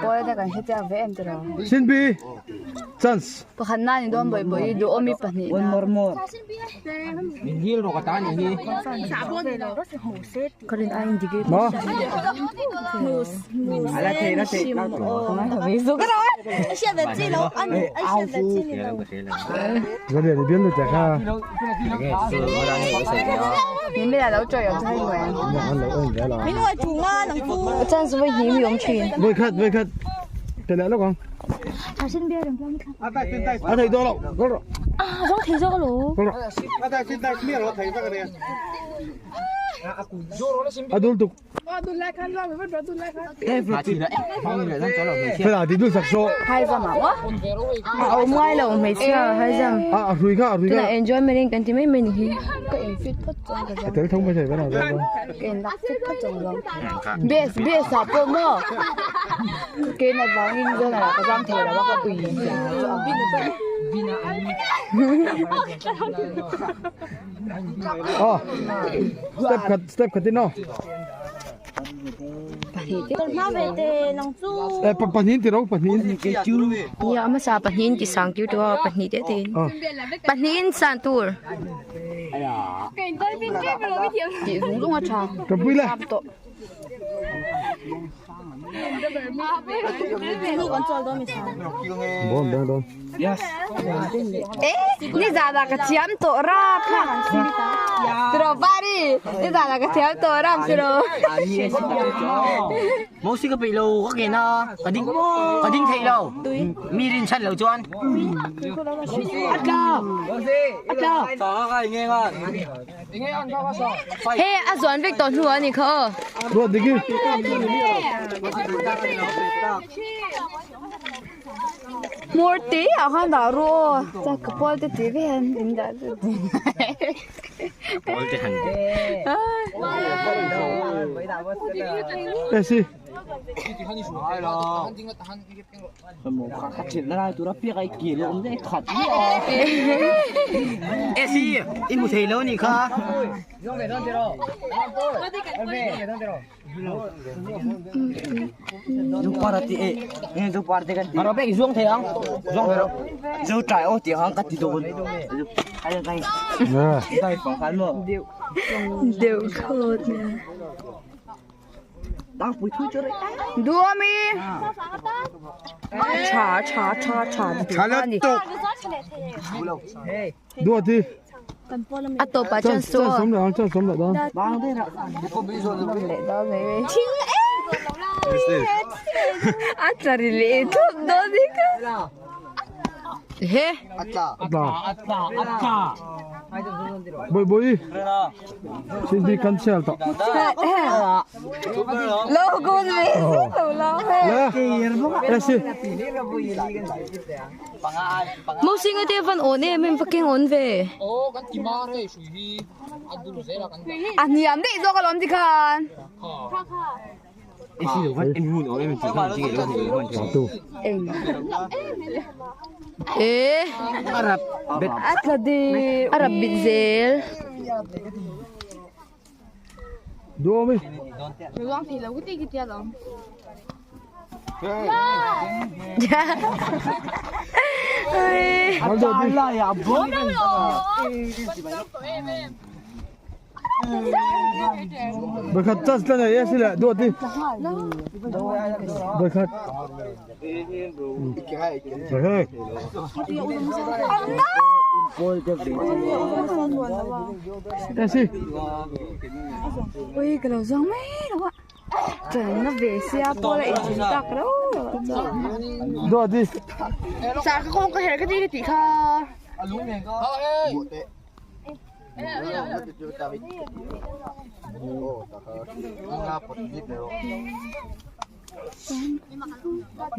Boy da kan heta ve em tro. Sinbi chance. Pakhan na ni don boy do omi pani. One more. Mình hiêu rồi cả ta nhỉ. Karin ai indicate. Ma. Ala thế nó thế nó Ví dụ cái đó. Hiện tại chỉ lâu anh hiện tại chỉ lâu. Cái này biến được chả ha. Mình bây giờ đâu chơi ở đây rồi. Anh lấy ơn cái là. Mình nói chúng à, nông phu. Chân số với hiếm dùng chuyện. Với khát. Thế này nó còn. 자신 비하령 좀 À thầy tôi đâu. Có rồi. 아, 저 대저로. Có rồi. À đul tục. Mà chỉ là phong người dân cho là người Phải là thì đul sạc số. Hai giờ mà quá. Ở ngoài là mấy xe hai giờ. À rủi khá. Tức là enjoy mình cái thì mình hi. Cái fit phát trong cái Thế thông bây giờ cái nào ra. cái đặc fit phát trong lòng. Biết sao bộ mơ. Cái này vào in cái này là cái giang thể là bắt cái quỷ. Step khát nó. Còn mà về thế nông phu. Panin thì đâu panin. Ya mà sao panin chỉ sang kiểu đó panin thế thế. Panin sang tour. Chị cũng đúng cha. Cầm bui lại. Con trâu đó mình sao? Bon. Yes. Ê, ni ra là cái chiếm tổ ra ha. Rồi bari, ni ra là cái chiếm tổ ra rồi. Mỗi cái bị lâu có cái nó cả đinh thầy lâu mi rin chân lâu chuan ăn cao đó cái nghe ngon Hey, à Doan Vic tổn hứa nhỉ khờ. Rồi đi kia. Morty à khoan đó rồi. Chắc cái bol thì TV hen đến đó. bol thì hẳn Ê xí. Một khát chuyện là tôi đã biết cái gì luôn đấy khát đi ê si im một thầy lâu nhỉ khá Dù party dù party kan mà nó biết zuông thế không zuông thế đâu dù trái ô tiếng hàng cắt thì đồ hay là cái đây phẳng khán mà Đều khờ nè. đang bùi thui cho đấy Đua mi. Chà. Chalet tục. Đua đi. À tổ bà chân số. Sống được đó. bang thế nào Lệ đó mày. À trời lệ thôi đó đi cơ. He. Đó. Boy. Xin đi cancel to. Logo gì? Lo. Ê xí. Mo sing ở đây vẫn ổn em fucking ổn về. cái gì mà đấy suy hi ăn đủ rồi là cái Anh nhắm đi cho cái làm gì kan. ê si được vẫn em muốn em chỉ cần chỉ cái lâu thì Tu. Eh. Arab bet Arab Bitzel. Đua mi. Luang thì lâu cái gì đó. Ăn được đi. là ya bố Bởi khát chance lên này xí lại đua đi. Bởi khát. Bởi hơi. Ê xí. Ui cái đầu giống mấy đâu ạ. Trời nó về xe po lại chính tắc đâu. Đua đi. Sao không có cái gì thì kha.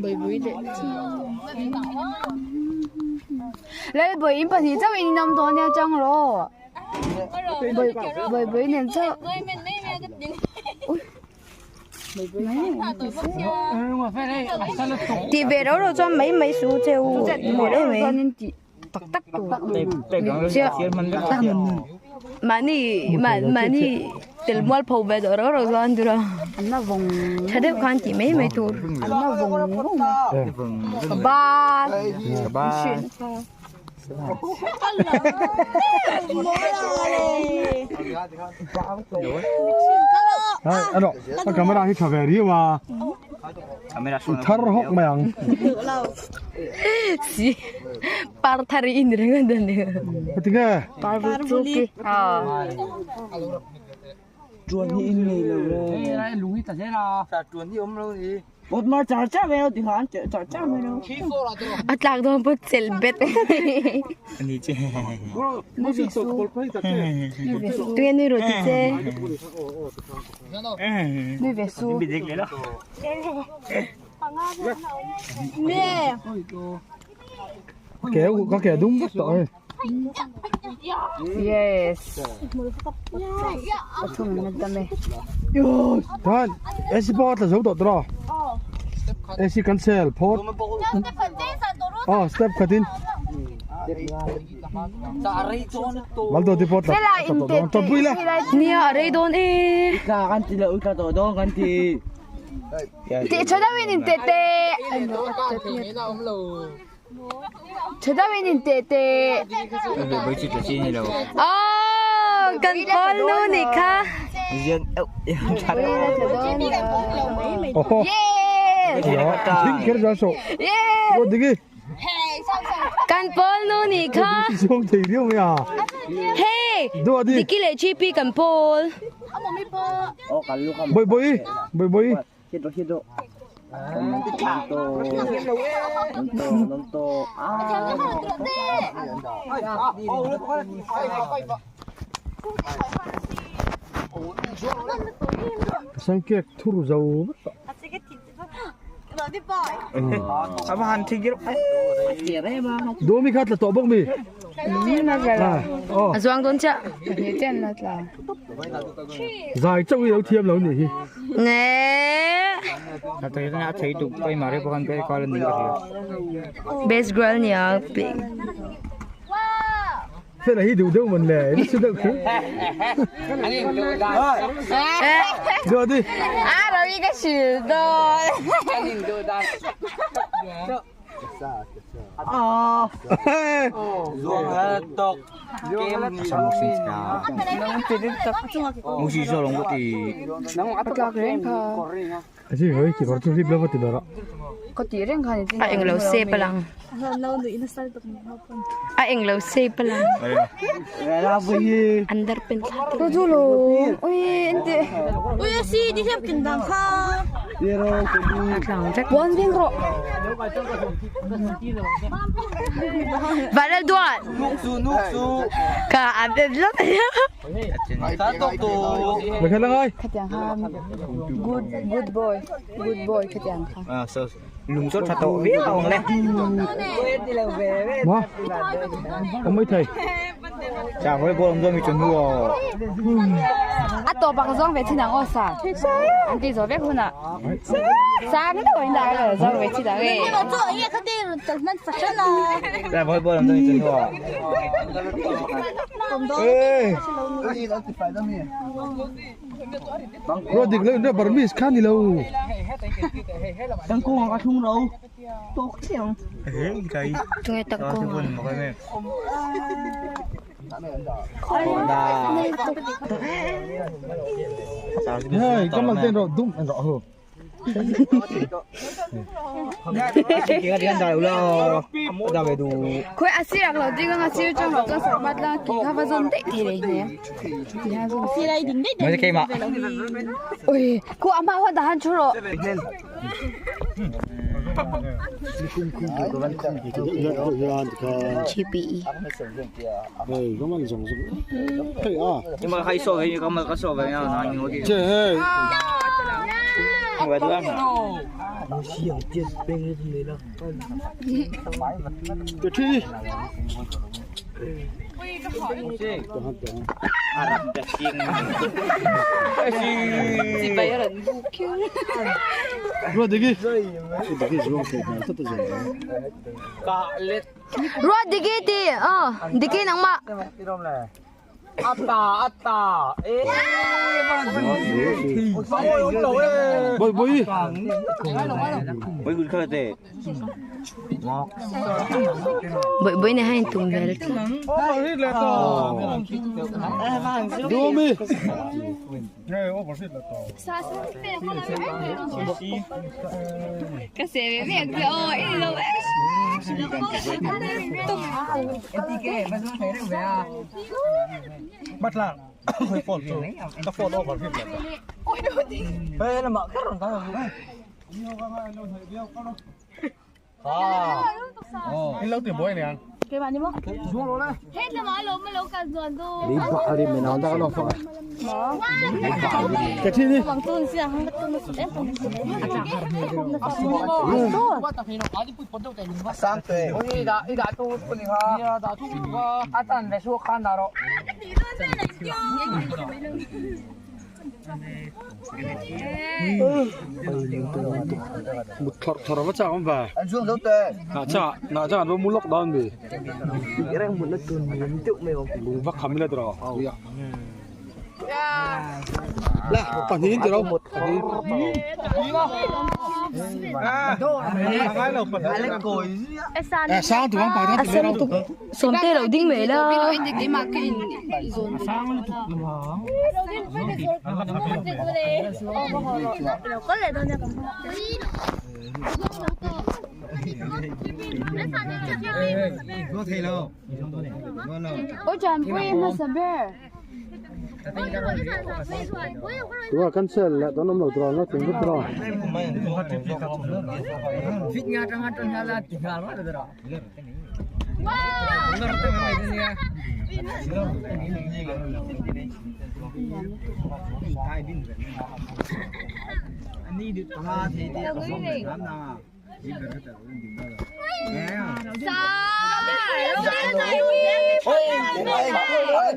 Bởi đấy. Lấy bởi bởi thì chắc mình nằm đó nha trong rồi. Bởi nên chắc. Thì về đó rồi cho mấy số theo một đấy mấy. Tắc tắc tù. Tây chưa mình tắc mình 많이 텔몰 포베 더러 간드라 안나 봉 차대 관지 매매 토 안나 봉 바 anh đó con camera cái cà đi mà thar hốc mày 시 파르타리 인드랭 간다네 cái cái 파르부키 chuồn như in nghề rồi lùi ta thế nào chuồn như ốm lâu gì một mà chả chả về đâu thì hắn chả chả về đâu atlag do put selbet anh chị tueni rotice nu vesu bị dịch đấy đó 네 có kẻ đúng mất rồi yes 좀 надаме Thôi, export là dấu tội đó. AC cancel, port. Step cut in. Maldo deport Sela là. inte Chọn vui là. ni are don e cả anh chị là cả tổ đó anh chị te 쳐다보는 때때 쳐다보는 때때 với chị cho xin đâu cần con luôn nè kha riêng Ồ. yes Chính cái đó số. yes Rồi đi. cần con luôn nè kha Xuống thì điêu mày à. hey Đua đi. đi cái GP cần Paul ô cả lúc không Bơi. chết rồi nông tô Sang kia thuru dầu. apa hanti gitu Đố mi khát là tổ bông mi. Doang don cha ni chen la la Dài trong cái đấu thiêm lâu nhỉ. nè tôi đã thấy tụi bay mà đấy còn bay coi lên đi best girl nha big Thế là hi đủ đâu mình lẻ, nó chưa được thế. Đua đi. rồi cái sự đó tộc musisi orang putih Aji hoi ki bartu rib lawa ti dara. anh lâu xe pa lang lâu nữa nó sai tụi mình anh lâu xe pa lang là vì under pen to julo ui ente ui si đi theo kinh đằng kha lang chắc one thing ro Valal doan nuksu ka abed lang tộc tu Mày khai lang ơi. katiang ham good boy katiang ha lùng sốt satu biết không nè Mà. Ông mấy thầy. chả với bộ ông chuẩn mua ato bang zong ve chinang osa anti zo ve khuna sa cái đâu inda cái zong ve chi da ge nó cho ấy cái tiền tụi mình phát triển là chả với bộ ông chuẩn mua Ê. Rồi địch lên đó barmis khan đi lâu. đang cung có thung đâu tốt xíu cái 중에 딱 거 một cái này Hey, con mang tên rồi đúng anh rõ hơn. Kita dengan dah ulah dah bedu. 거의 아시락 러딩은 아시를 좀 어떤 사람마다 기가 봐선 되네. thì đây đỉnh đấy Mới cái mà. ôi, cô 아마 화다 한 초로. GPE. Nhưng mà hay so với như có so với nhau nó như thế. Chơi. Không phải tôi Cái chi? Chị bây giờ là Rồi đi. Rồi đi đi đi, đi nang ma. 아따. 에. Bơi bơi. Mấy người khơi tệ. Bơi này hay tung về Đua mi. cái xe về việc rồi đâu Bắt là. Hơi phồn rồi. Các phồn đâu còn phim nữa. 에, 나 막, 그런 거. Anh lâu tiền bố này ăn. cái bạn đi không Xuống luôn đấy. hết là mới lấu cả ruộng rồi Đi vợ đi mày nói ra cái lồng phở. Cái chi đi. bằng tuần xưa không tuần nó sẽ không Sante. 이다 또 뿐이가. 이다 또 뿐이가. 아따, 내 수업 간다로. Một thở nó chả không về. Anh xuống đâu tệ. 나 자, 너무 물럭 나는데. 얘랑 못 넣던 놈 매워. 막 감이라 들어. 라, 반인 들어. 반인. À, sao tụi con phải thắt tụi nó đâu? sống tê đầu đinh mế là có lẽ đâu nha ôi trời ơi mà sao bé Tụi con cancel lại, tụi nó mở trò nó cũng rất trò. 핏냐 장한ton 하라 티가로 하더라.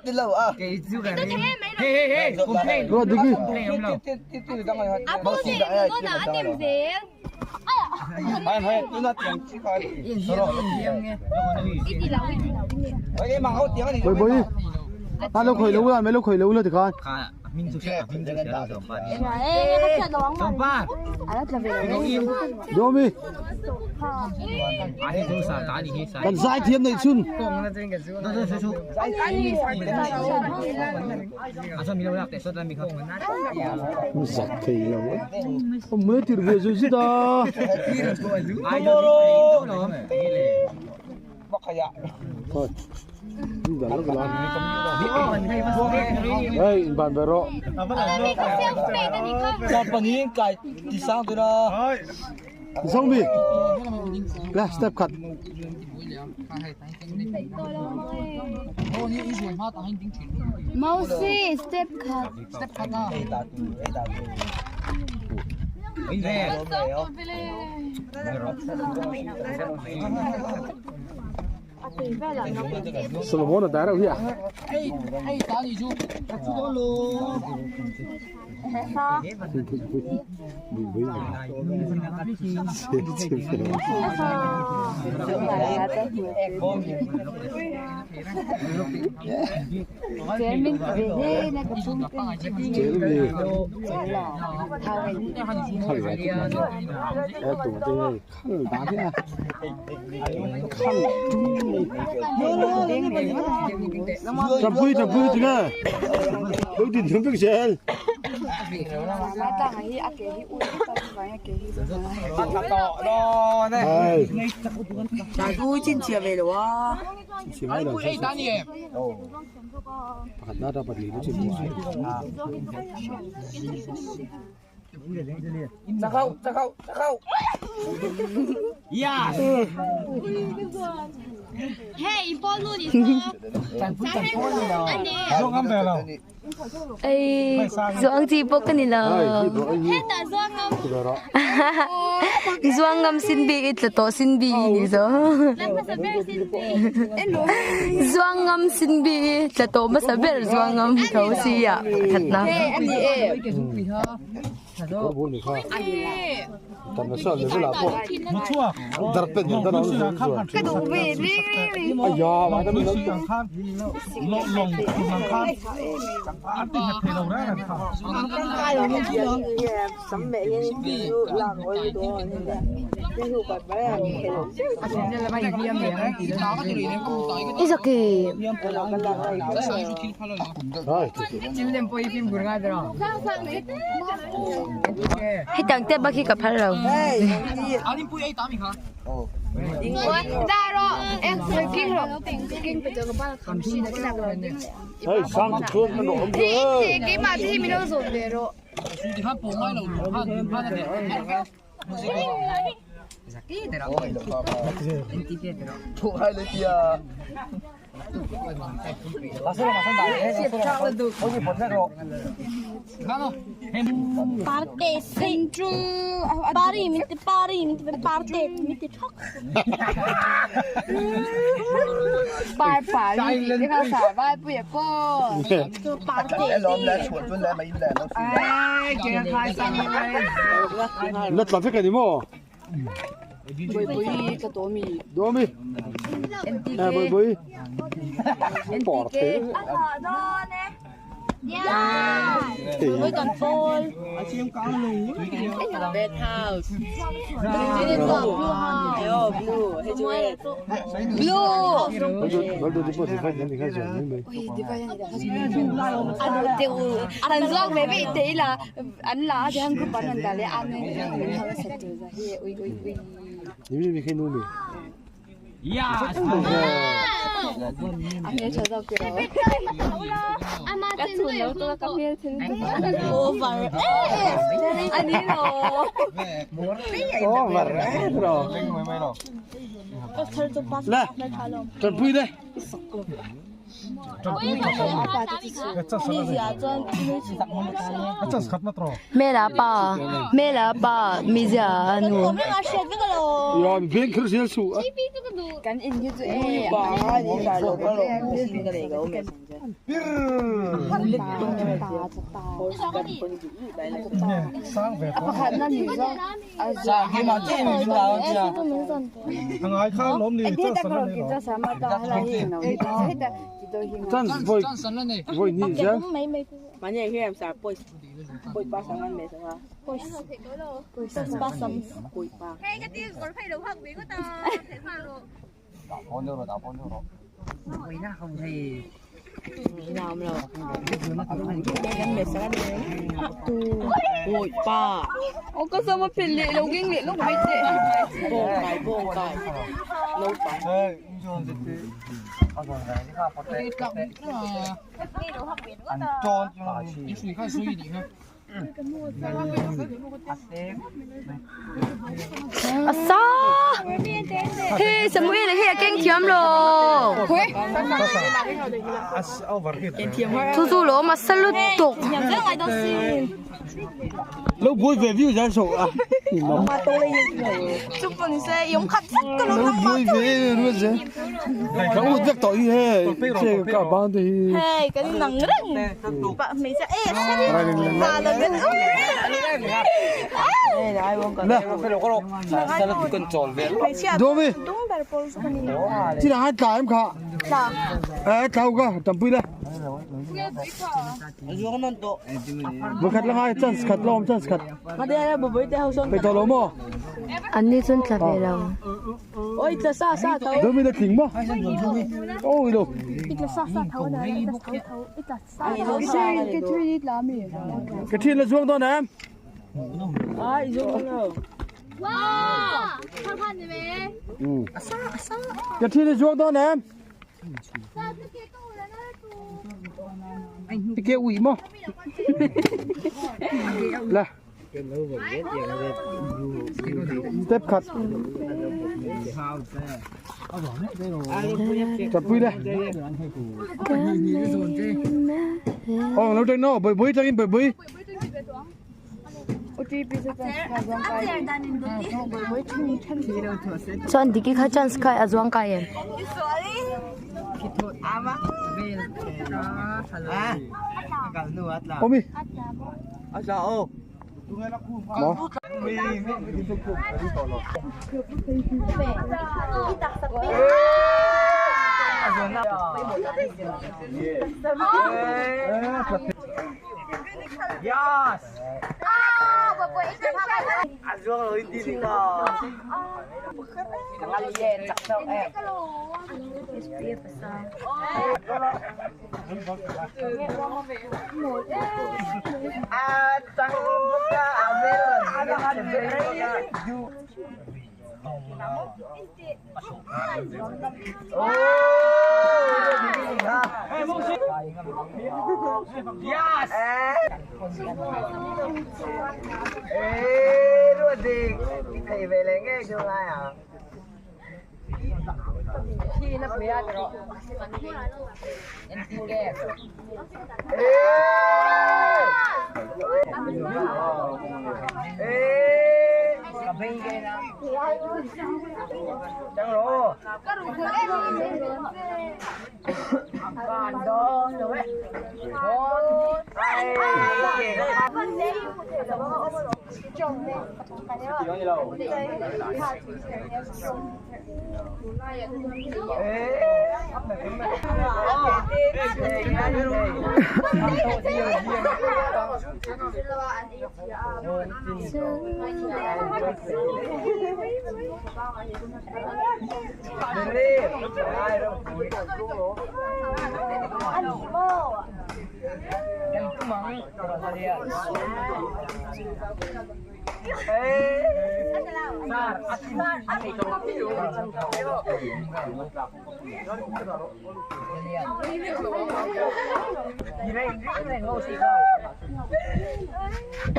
Đi lâu à? Rồi đi đi. bố gì nó là anh em gì Tôi nói tiếng chỉ coi. ít gì lâu Cái mà hốt tiếng này. Bơi bơi. Ta lúc khởi lâu rồi, mấy lúc khởi lâu rồi thì con. ê nó lo lắng mà Đua mi. Cần dai thiên này xuân. Giặc thì lâu ấy. Không mới thì về rồi chứ ta. Thôi. Đi đó nó đây bạn về rồi. Sao bạn nhìn cái đi sang tôi đó. Xong đi. Là step cut. Mousy step cut Solomon ở đá đâu vậy? chế mình về thế này cũng không Chế gì? Khăn lại cũng là em tủ đây khăn đá thế à? Khăn chập vui thế này. Đối tiền không biết gì. Trời vui chín chia về rồi. Chỉ mấy lần sau. Bắt đã bắt lý nó chỉ ngoài. Ra khâu. Dạ. hey bố luôn đi sao anh đi Không ăn về nào. ấy doang chi bốc cái này là hết đã doang không doang ngâm xin bị ít là to xin bị như thế làm sao bé xin doang ngâm xin bị là to mà sao bé doang ngâm thấu gì à thật nào Có bốn được không? 예. Tầm nó sợ người làm bộ. Một chua. Đặt bên những cái đó nó rồi. cái đồ về đi Ai da, bà ta mình Một chua khăn. Lộ lồng khăn khăn. Ăn tinh hạt thể đầu đó là khăn. 이렇게 Rồi. 해당 때 바퀴가 팔로 Hey, sang thì thương nó nổ không được. cái mà thì mình đâu rồi để rồi parte centro pari mitte parte mitte chok bài phải đi khảo sát bài bữa cô parte Lật làm thế cái gì mà? Đố mi. Bơi. Bỏ thế. với còn phôi Baldo depois de fazer nem razão, nem bem. anh Doan về vị tí là anh lá thì anh cứ bắn anh ta lấy ăn ấy hơi sạch rồi ra hi ui Ni cái núi. anh nhớ chờ đâu kiểu ama các centro thứ nấu tôi các biết thứ over anh đi rồi Oh, mà rẻ rồi. Này, chuẩn bị đây. Achas khat na tro. मेरा पा मिजा नु Rồi, viên khử sinh sụ. kan in như vậy Sang về. apa khana ni zo Sa cái mà chết mình vào chưa? Thằng ai khá lốm đi anh cho ta sẵn có này. cái sama ta là hin nó hết ta chỉ tôi hin Chân voi nhị chứ. Manhã que é essa pois pa sang ăn mẹ sao? Pois pa sang pois pa. Hey, cái tiếng của phải đúng học bí của tao thế mà rồi Nào mà ăn mẹ sang ăn tu pois pa. ô có sao mà phiền lệ lâu kinh lệ lúc mấy tệ Bo cài lâu pa. Ăn trôn 아싸 해 사무엘 해 깽 thiam lo As over hit. thu thu lo mà salut tục Lâu vui về view ra sổ à. chụp hình xe giống khách cái Lâu vui về luôn chứ. Không một việc tội hết. Chơi cả ban thì. hey cái nằng rừng bạn mình sẽ và là cái Nè, Sao nó cần tròn về. đố mi. Chỉ là hai cái em khá. Tao cả, tầm bự đây. Dù nó to. Một khát là hai chân khát lom chân khát. Mà đây là bố bố tao xong. Phải tao lom mò. 언니 손 잡으라고 Ôi ta sa thấu. Đố mi là kính mò. Ôi đồ. Cái thiên là xuống đó nè em. Ai dùng đâu. 와 사과는 왜 Cái thiên là xuống đó nè em. 어떻게 또 올라가 또 Cái kia ủy mò. Là. Step cut. Chặt bụi đây. Nó trên nó bơi bơi trên bơi bơi. 전 니기 가짠 스카이 아주안 가엔 Ôm đi. Sao ô? Mo. Itak sa pin. Yes! Baboy, ikaw pa. Aswang lo hindi dito. Kangalian, saksaw eh. At ang buka, meron. Yes! Rudik. Ay, belengge, jumaya. Hinap niya, pero... Kabay kayo na. Chẳng rồi. Bandong, diba? Ai,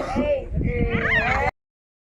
Hey!